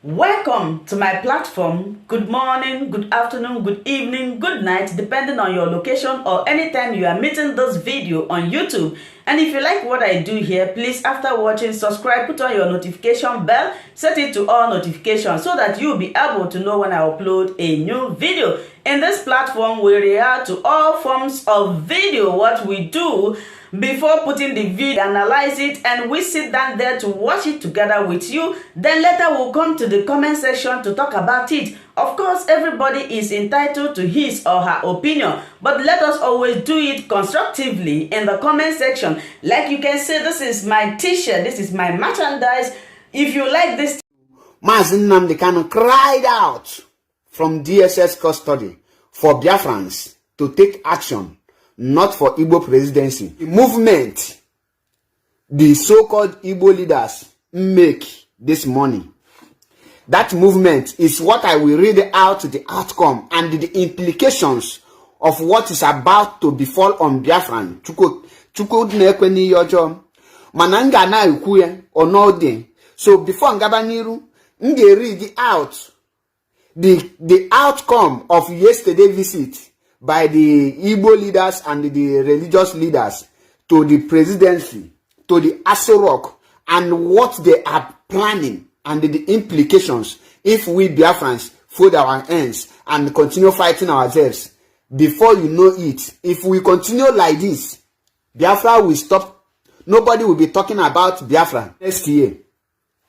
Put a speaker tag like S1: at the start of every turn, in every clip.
S1: Welcome to my platform. Good morning, good afternoon, good evening, good night, depending on your location or anytime you are meeting this video on YouTube. And if you like what I do here, please, after watching, subscribe, put on your notification bell, set it to all notifications so that you'll be able to know when I upload a new video. In this platform, we react to all forms of video. What we do before putting the video, analyze it, and we sit down there to watch it together with you. Then later we'll come to the comment section to talk about it. Of course, everybody is entitled to his or her opinion, but let us always do it constructively in the comment section. Like you can see, this is my t-shirt, this is my merchandise. If you like this,
S2: Nnamdi Kanu cried out from DSS custody for Biafrans to take action, not for Igbo presidency. The movement the so-called Igbo leaders make this morning, that movement is what I will read out the outcome and the implications of what is about to befall on Biafran. Mananga na ikuye onode. So before Ngabaniru, nge read out the outcome of yesterday's visit by the Igbo leaders and the religious leaders to the presidency, to the Aso Rock, and what they are planning and the implications if we Biafrans fold our hands and continue fighting ourselves. Before you know it, if we continue like this, Biafra will stop. Nobody will be talking about Biafra next year.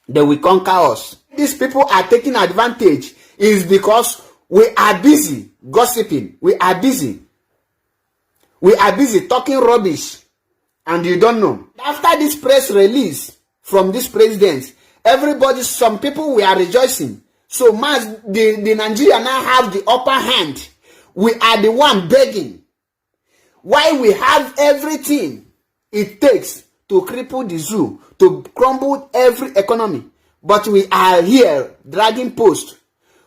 S2: They will conquer us. These people are taking advantage is because we are busy gossiping. We are busy. We are busy talking rubbish. And you don't know. After this press release from this president, some people were rejoicing. So much the Nigeria now have the upper hand. We are the one begging. Why we have everything it takes to cripple the zoo, to crumble every economy. But we are here dragging post.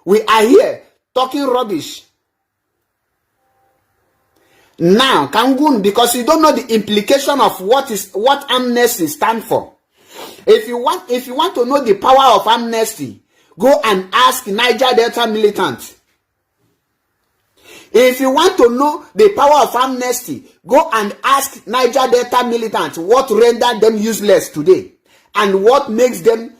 S2: We are here talking rubbish. Now, Kangun, because you don't know the implication of what amnesty stands for. If you want to know the power of amnesty, go and ask Niger Delta militants. If you want to know the power of amnesty, go and ask Niger Delta militants what rendered them useless today and what makes them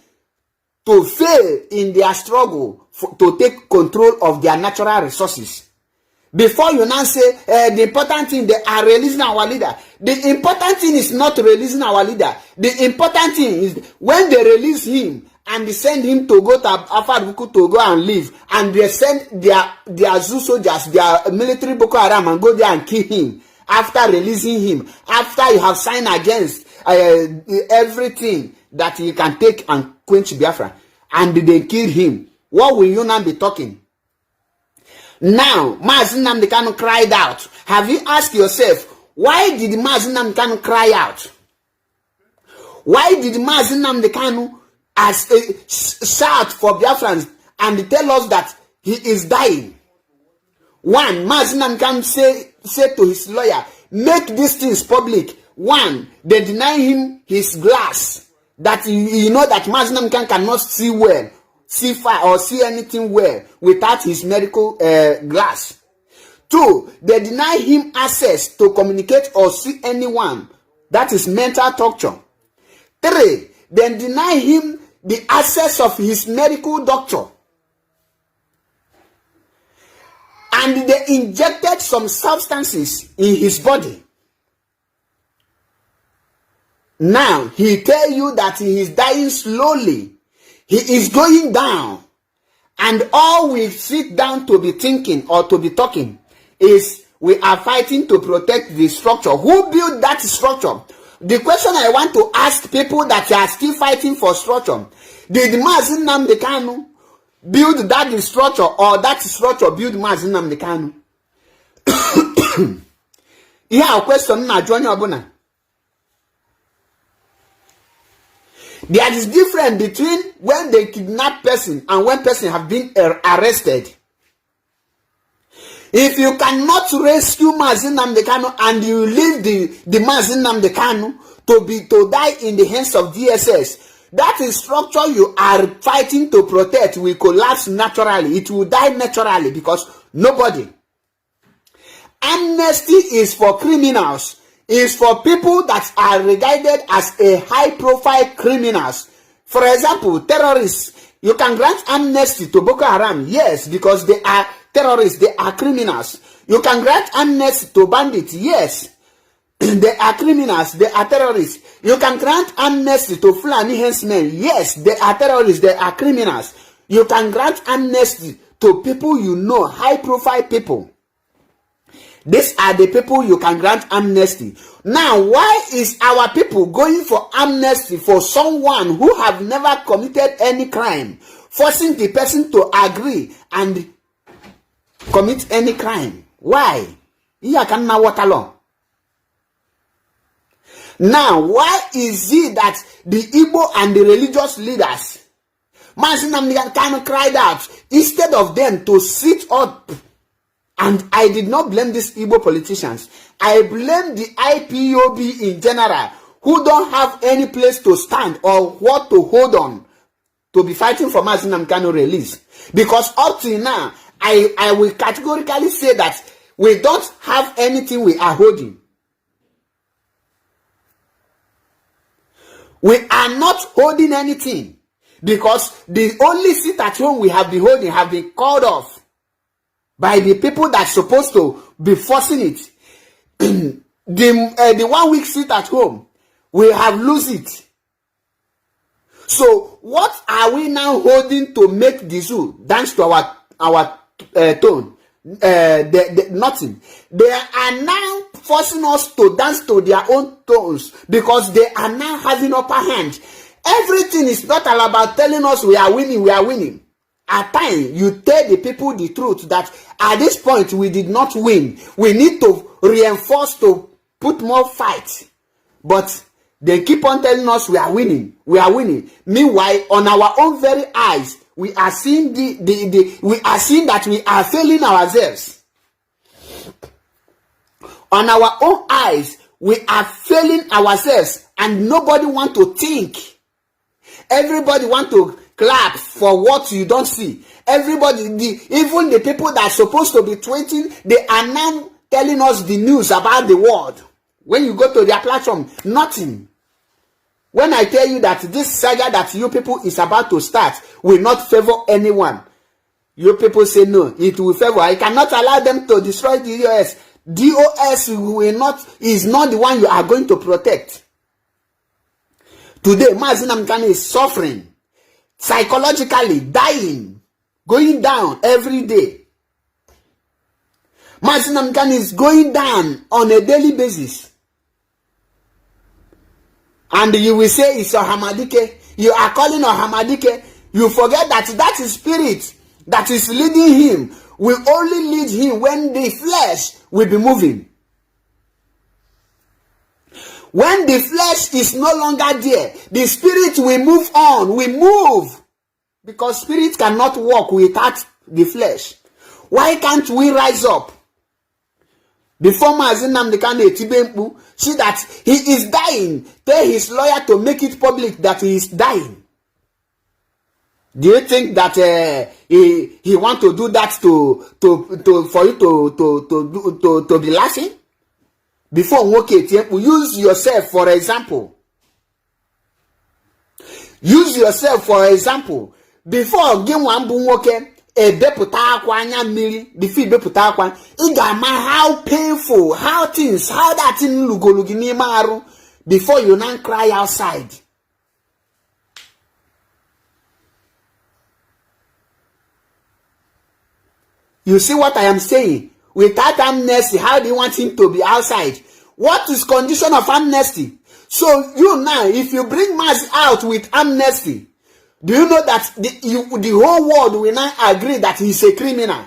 S2: to fail in their struggle to take control of their natural resources. Before you now say the important thing, they are releasing our leader. The important thing is not releasing our leader. The important thing is when they release him and they send him to go to Afaruku to go and live, and they send their zoo soldiers, their military Boko Haram, and go there and kill him after releasing him, after you have signed against everything that you can take and quench Biafra, and they kill him. What will you now be talking? Now, Nnamdi Kanu cried out. Have you asked yourself, why did Nnamdi Kanu cry out? Why did Nnamdi Kanu shout for Biafrans and tell us that he is dying? One, Nnamdi Kanu said to his lawyer, make these things public. One, they deny him his glass. That you know that Nnamdi Kanu cannot see well, see far, or see anything well without his medical glass. Two, they deny him access to communicate or see anyone. That is mental torture. Three, they deny him the access of his medical doctor. And they injected some substances in his body. Now, he tell you that he is dying slowly. He is going down. And all we sit down to be thinking or to be talking is we are fighting to protect the structure. Who built that structure? The question I want to ask people that are still fighting for structure, did Nnamdi Kanu build that structure, or that structure build Nnamdi Kanu? Yeah, question na join Abuna. There is difference between when they kidnap person and when person have been arrested. If you cannot rescue Nnamdi Kanu and you leave the Nnamdi Kanu to die in the hands of DSS, that is structure you are fighting to protect will collapse naturally. It will die naturally because nobody. Amnesty is for criminals, is for people that are regarded as a high-profile criminals. For example, terrorists. You can grant amnesty to Boko Haram, yes, because they are terrorists, they are criminals. You can grant amnesty to bandits, yes. They are criminals, they are terrorists. You can grant amnesty to Fulani henchmen. Yes, they are terrorists, they are criminals. You can grant amnesty to people you know, high-profile people. These are the people you can grant amnesty. Now, why is our people going for amnesty for someone who have never committed any crime, forcing the person to agree and commit any crime? Why? Now, why is it that the Igbo and the religious leaders, Nnamdi Kanu cried out, instead of them to sit up? And I did not blame these Igbo politicians. I blame the IPOB in general, who don't have any place to stand or what to hold on to be fighting for Nnamdi Kanu release. Because up till now, I will categorically say that we don't have anything we are holding. We are not holding anything because the only seat at home we have been holding have been called off by the people that's supposed to be forcing it. The 1 week seat at home, we have lose it. So what are we now holding to make the zoo dance to our tone? Nothing. They are now forcing us to dance to their own tones because they are now having upper hand. Everything is not all about telling us we are winning, we are winning. At times, you tell the people the truth that at this point we did not win. We need to reinforce to put more fight. But they keep on telling us we are winning, we are winning. Meanwhile, on our own very eyes, we are seeing we are seeing that we are failing ourselves. On our own eyes, we are failing ourselves, and nobody want to think. Everybody want to clap for what you don't see. Everybody, even the people that are supposed to be tweeting, they are now telling us the news about the world. When you go to their platform, nothing. When I tell you that this saga that you people is about to start will not favor anyone, you people say no, it will favor. I cannot allow them to destroy the DOS. DOS is not the one you are going to protect. Today, Nnamdi Kanu is suffering, psychologically dying, going down every day. Nnamdi Kanu is going down on a daily basis. And you will say it's Ohamadike. You are calling Ohamadike. You forget that that is spirit that is leading him will only lead him when the flesh will be moving. When the flesh is no longer there, the spirit will move on, will move. Because spirit cannot walk without the flesh. Why can't we rise up? Before Nnamdi Kanu see that he is dying, tell his lawyer to make it public that he is dying. Do you think that he want to do that for you to be laughing? Before use yourself for example. Use yourself for example. Before Ginwambu Nwoke ebepụta akwa anya mmiri, before ebepụta akwa, ị ga-ama how painful, how that thing lugolugi n'ime arụ before you now cry outside. You see what I am saying? Without amnesty, how do you want him to be outside? What is condition of amnesty? So you now, if you bring Mazi out with amnesty, do you know that the whole world will now agree that he's a criminal?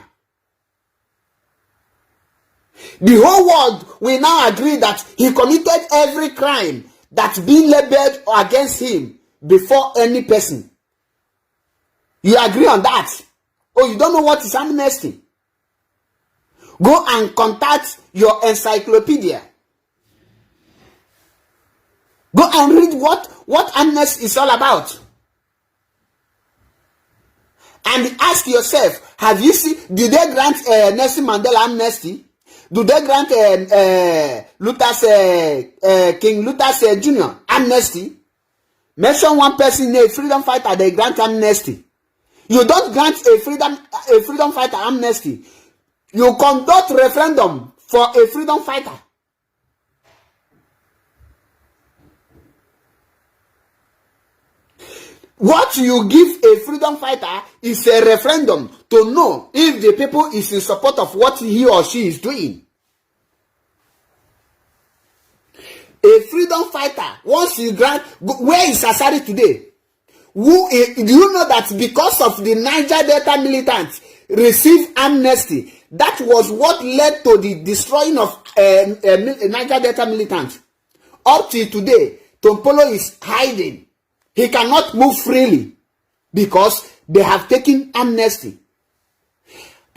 S2: The whole world will now agree that he committed every crime that's been labeled against him before any person. You agree on that? Oh, you don't know what is amnesty? Go and contact your encyclopedia. Go and read what amnesty is all about. And ask yourself, have you seen, did they grant Nelson Mandela amnesty? Do they grant King Luther's Jr. amnesty? Mention one person, a freedom fighter, they grant amnesty. You don't grant a freedom fighter amnesty. You conduct referendum for a freedom fighter. What you give a freedom fighter is a referendum to know if the people is in support of what he or she is doing. A freedom fighter, once you grant, where is Asari today? Do you know that because of the Niger Delta militants received amnesty, that was what led to the destroying of Niger Delta militants? Up till today, Tompolo is hiding. He cannot move freely because they have taken amnesty.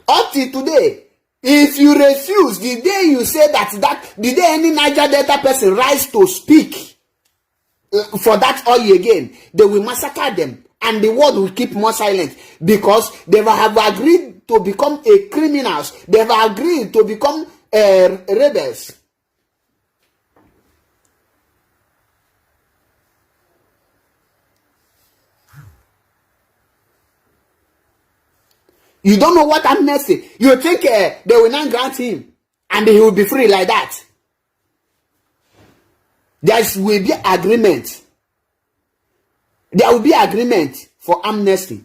S2: Up till today, if you refuse, the day you say the day any Niger Delta person rise to speak for that oil again, they will massacre them and the world will keep more silent because they have agreed to become criminals. They have agreed to become rebels. You don't know what amnesty. You think they will not grant him and he will be free like that. There will be agreement. There will be agreement for amnesty.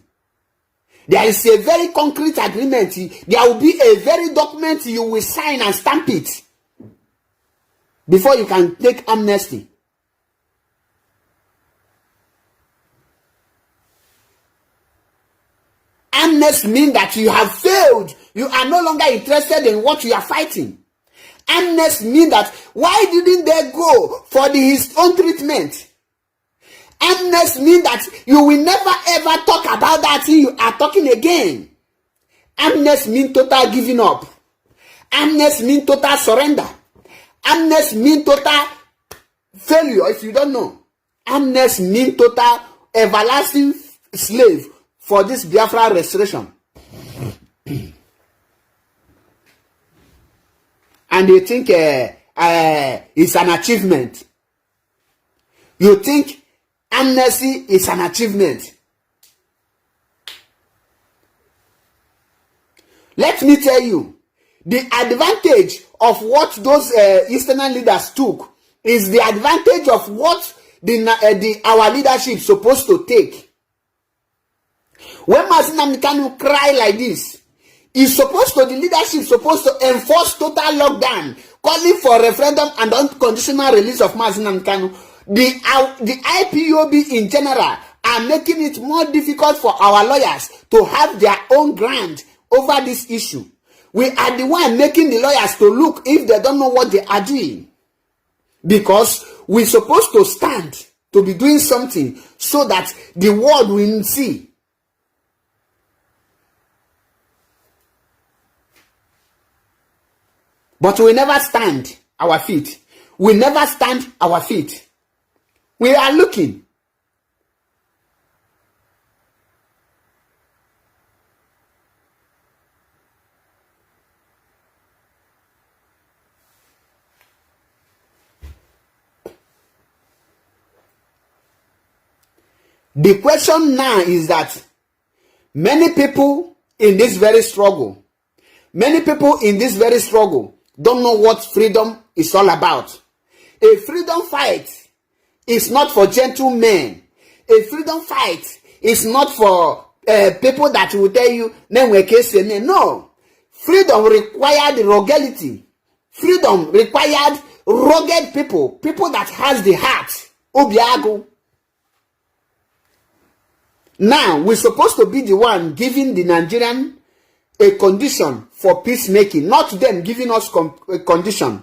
S2: There is a very concrete agreement. There will be a very document you will sign and stamp it before you can take amnesty. Amnesty means that you have failed. You are no longer interested in what you are fighting. Amnesty means that why didn't they go for his own treatment? Amnesty means that you will never ever talk about that thing you are talking again. Amnesty means total giving up. Amnesty means total surrender. Amnesty means total failure if you don't know. Amnesty means total everlasting slave for this Biafra restoration. And you think it's an achievement. You think amnesty is an achievement. Let me tell you, the advantage of what those Eastern leaders took is the advantage of what our leadership is supposed to take. When Nnamdi Kanu cry like this, the leadership is supposed to enforce total lockdown, calling for referendum and unconditional release of Nnamdi Kanu. The IPOB in general are making it more difficult for our lawyers to have their own ground over this issue. We are the one making the lawyers to look if they don't know what they are doing. Because we're supposed to stand to be doing something so that the world will see. But we never stand our feet. We never stand our feet. We are looking. The question now is that many people in this very struggle don't know what freedom is all about. A freedom fight is not for gentlemen. A freedom fight is not for people that will tell you, no. Freedom required ruggedity. Freedom required rugged people that has the heart. Obiago. Now, we're supposed to be the one giving the Nigerian a condition for peacemaking, not them giving us a condition.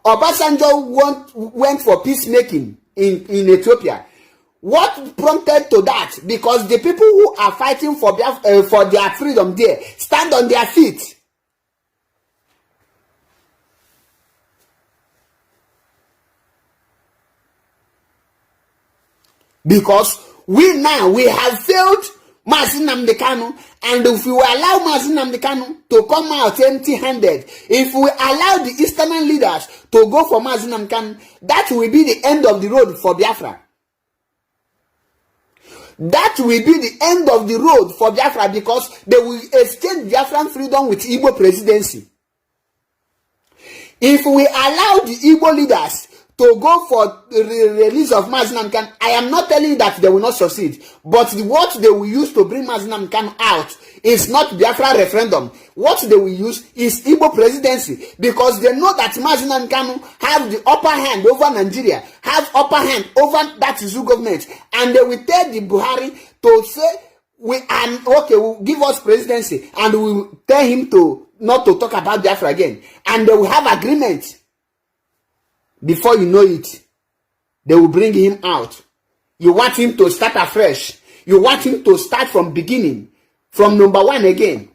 S2: Obasanjo went for peacemaking in Ethiopia. What prompted to that? Because the people who are fighting for their freedom there stand on their feet. Because we have failed Nnamdi Kanu, and if we allow Nnamdi Kanu to come out empty-handed, if we allow the Eastern leaders to go for Nnamdi Kanu, that will be the end of the road for Biafra. That will be the end of the road for Biafra, because they will exchange Biafran freedom with Igbo presidency. If we allow the Igbo leaders to go for the release of Nnamdi Kanu, I am not telling you that they will not succeed, but what they will use to bring Nnamdi Kanu out is not Biafra referendum. What they will use is Igbo presidency, because they know that Nnamdi Kanu have the upper hand over Nigeria, have upper hand over that Zoo government, and they will tell the Buhari to say, we'll give us presidency, and we will tell him to not to talk about Biafra again, and they will have agreement. Before you know it, they will bring him out. You want him to start afresh. You want him to start from beginning, from number one again.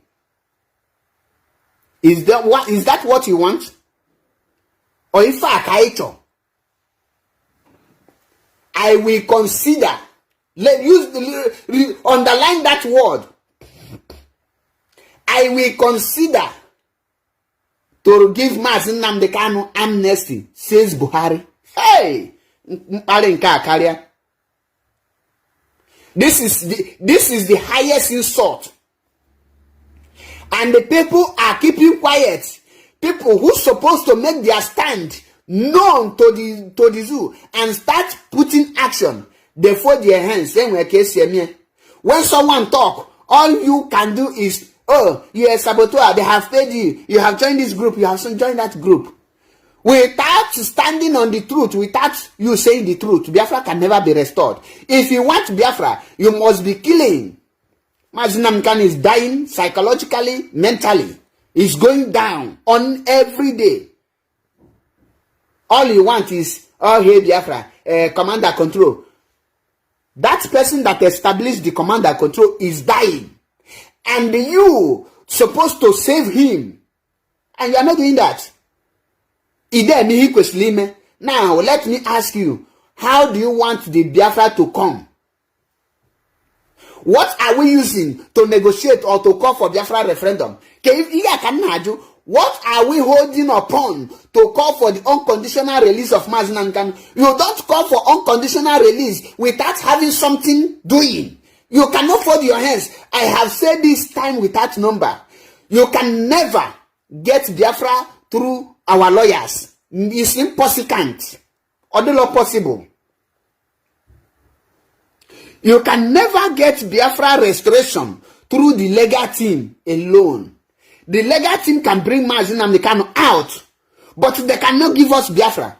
S2: Is that what you want? Or if I will consider, underline that word. I will consider to give Nnamdi Kanu amnesty, says Buhari. Hey! This is the highest insult. And the people are keeping quiet. People who supposed to make their stand known to the zoo and start putting action, they fold their hands. When someone talk, all you can do is, oh, you are a saboteur, they have paid you, you have joined this group, you have joined that group. Without standing on the truth, without you saying the truth, Biafra can never be restored. If you want Biafra, you must be killing. Nnamdi Kanu is dying psychologically, mentally. He's going down on every day. All you want is, oh, hey, Biafra, command and control. That person that established the command and control is dying. And you supposed to save him, and you are not doing that. Now let me ask you, how do you want the Biafra to come? What are we using to negotiate or to call for Biafra referendum? What are we holding upon to call for the unconditional release of Nnamdi Kanu? You don't call for unconditional release without having something doing. You cannot fold your hands. I have said this time without number. You can never get Biafra through our lawyers. It's impossible. Or the law possible. You can never get Biafra restoration through the legal team alone. The legal team can bring Nnamdi Kanu out, but they cannot give us Biafra.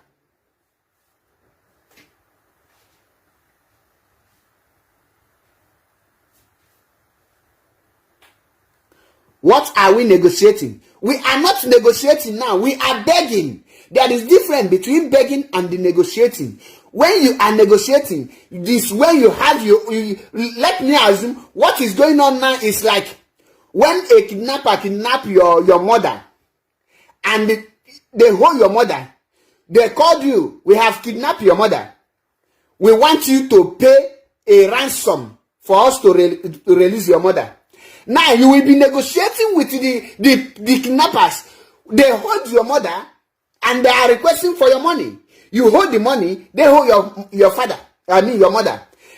S2: What are we negotiating? We are not negotiating now. We are begging. There is difference between begging and the negotiating. When you are negotiating, this when you have let me assume what is going on now is like when a kidnapper kidnap your mother and they hold your mother. They called you, we have kidnapped your mother. We want you to pay a ransom for us to release your mother. Now you will be negotiating with the kidnappers. They hold your mother and they are requesting for your money. You hold the money, they hold your mother.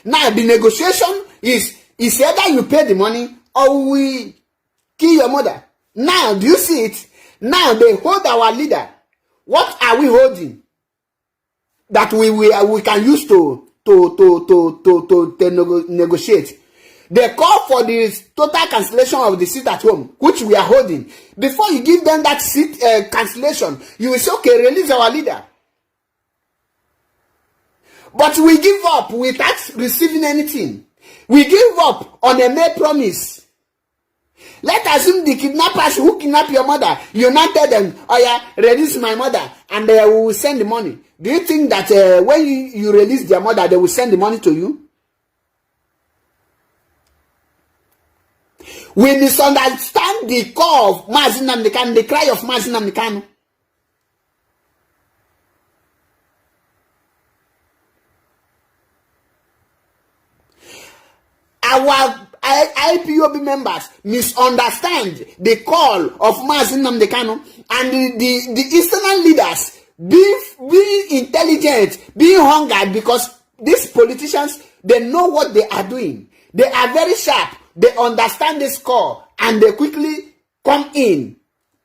S2: Now the negotiation is either you pay the money or we kill your mother. Now do you see it? Now they hold our leader. What are we holding that we can use to negotiate? They call for the total cancellation of the seat at home, which we are holding. Before you give them that seat cancellation, you will say, okay, release our leader. But we give up without receiving anything. We give up on a mere promise. Let us assume the kidnappers who kidnap your mother, you not tell them, oh yeah, release my mother, and they will send the money. Do you think that when you release their mother, they will send the money to you? We misunderstand the call of Nnamdi Kanu, the cry of Nnamdi Kanu. IPOB members misunderstand the call of Nnamdi Kanu, and the Eastern leaders be intelligent, be hungered, because these politicians, they know what they are doing. They are very sharp. They understand this call, and they quickly come in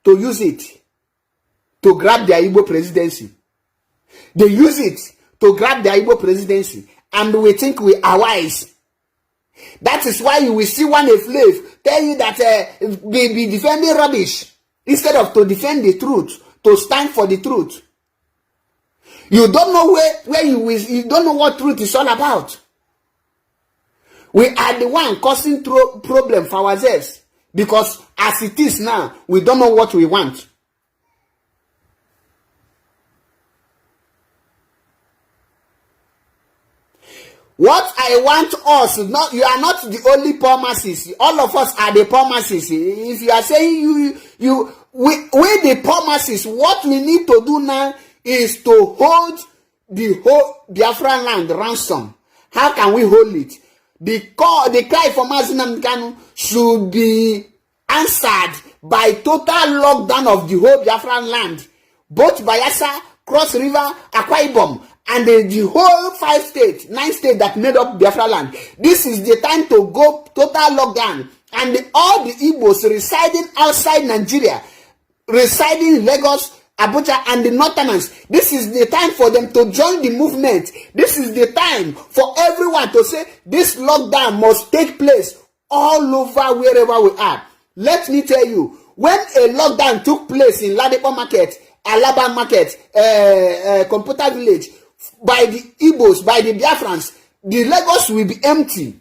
S2: to use it to grab their Igbo presidency. They use it to grab their Igbo presidency, and we think we are wise. That is why you will see one slave tell you that they be defending rubbish instead of to defend the truth, to stand for the truth. You don't know where you don't know what truth is all about. We are the one causing problem for ourselves, because as it is now, we don't know what we want. What I want us, not you are not the only poor masses. All of us are the poor masses. If you are saying we the poor masses, what we need to do now is to hold the whole Biafran land ransom. How can we hold it? The cry for Nnamdi Kanu should be answered by total lockdown of the whole Biafran land, both Bayelsa, Cross River, Akwa Ibom, and the whole 9 states that made up Biafra land. This is the time to go total lockdown, and all the Igbos residing outside Nigeria, residing in Lagos, Abuja, and the Northerners, this is the time for them to join the movement. This is the time for everyone to say this lockdown must take place all over wherever we are. Let me tell you, when a lockdown took place in Ladipo Market, Alaba Market, Computer Village, by the Igbos, by the Biafrans, the Lagos will be empty.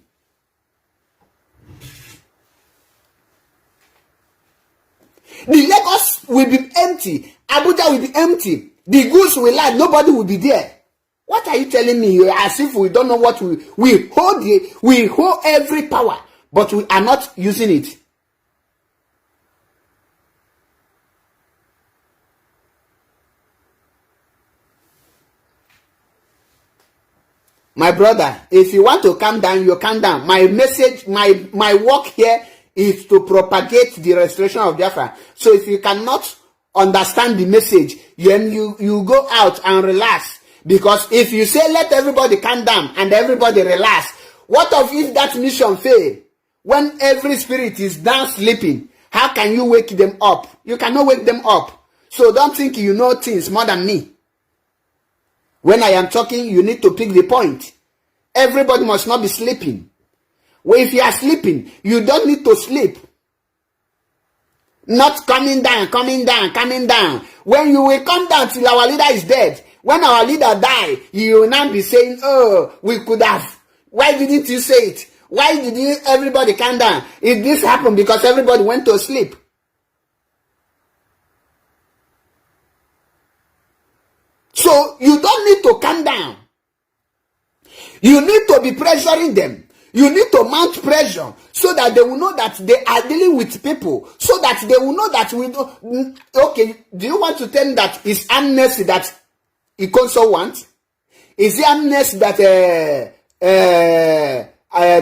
S2: The Lagos will be empty. Abuja will be empty. The goods will lie. Nobody will be there. What are you telling me? As if we don't know what we hold. We hold every power, but we are not using it. My brother, if you want to calm down, you calm down. My message, my work here is to propagate the restoration of Biafra. So if you cannot understand the message, then you go out and relax. Because if you say let everybody calm down and everybody relax, what if that mission fail? When every spirit is down sleeping, how can you wake them up? You cannot wake them up. So don't think you know things more than me. When I am talking, you need to pick the point. Everybody must not be sleeping. Well, if you are sleeping, you don't need to sleep. Not coming down. When you will come down till our leader is dead. When our leader die, you will not be saying, oh, we could have. Why didn't you say it? Why did everybody calm down? If this happened because everybody went to sleep. So you don't need to calm down. You need to be pressuring them. You need to mount pressure so that they will know that they are dealing with people. So that they will know that we don't. Okay, do you want to tell me that it's amnesty that Ikonso wants? Is it amnesty that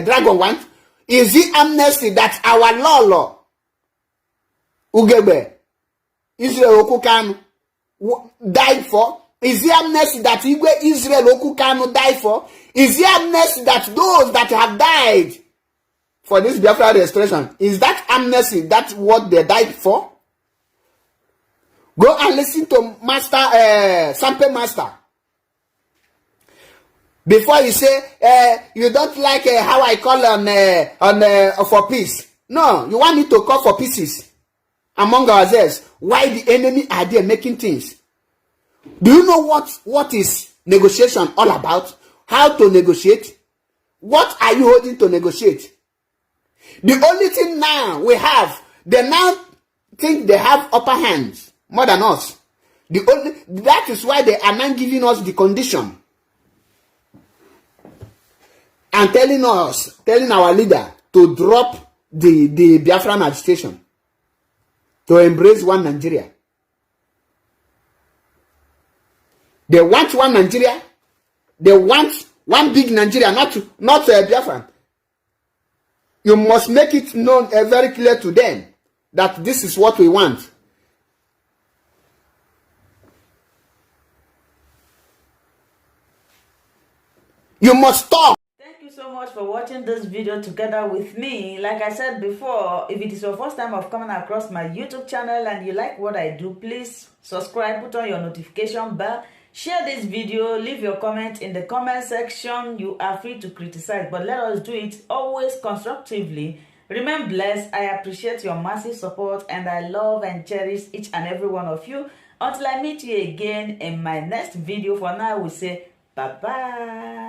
S2: Dragon wants? Is it amnesty that our Lolo Ugebe Israel Okukanu died for? Is the amnesty that Igwe Israel Okukanu died for? Is the amnesty that those that have died for this Biafra restoration, is that amnesty, that's what they died for? Go and listen to Master, Sampe Master. Before you say, you don't like how I call on for peace. No, you want me to call for pieces among ourselves. Why the enemy are there making things? Do you know what is negotiation all about? How to negotiate? What are you holding to negotiate? The only thing now we have, they now think they have upper hands more than us. That is why they are not giving us the condition and telling our leader to drop the Biafran agitation, to embrace one Nigeria. They want one Nigeria. They want one big Nigeria, not Biafran. You must make it known very clear to them that this is what we want. You must talk.
S1: Thank you so much for watching this video together with me. Like I said before, if it is your first time of coming across my YouTube channel and you like what I do, please subscribe, put on your notification bell, share this video, leave your comment in the comment section. You are free to criticize, but let us do it always constructively. Remain blessed. I appreciate your massive support and I love and cherish each and every one of you. Until I meet you again in my next video, for now we say bye-bye.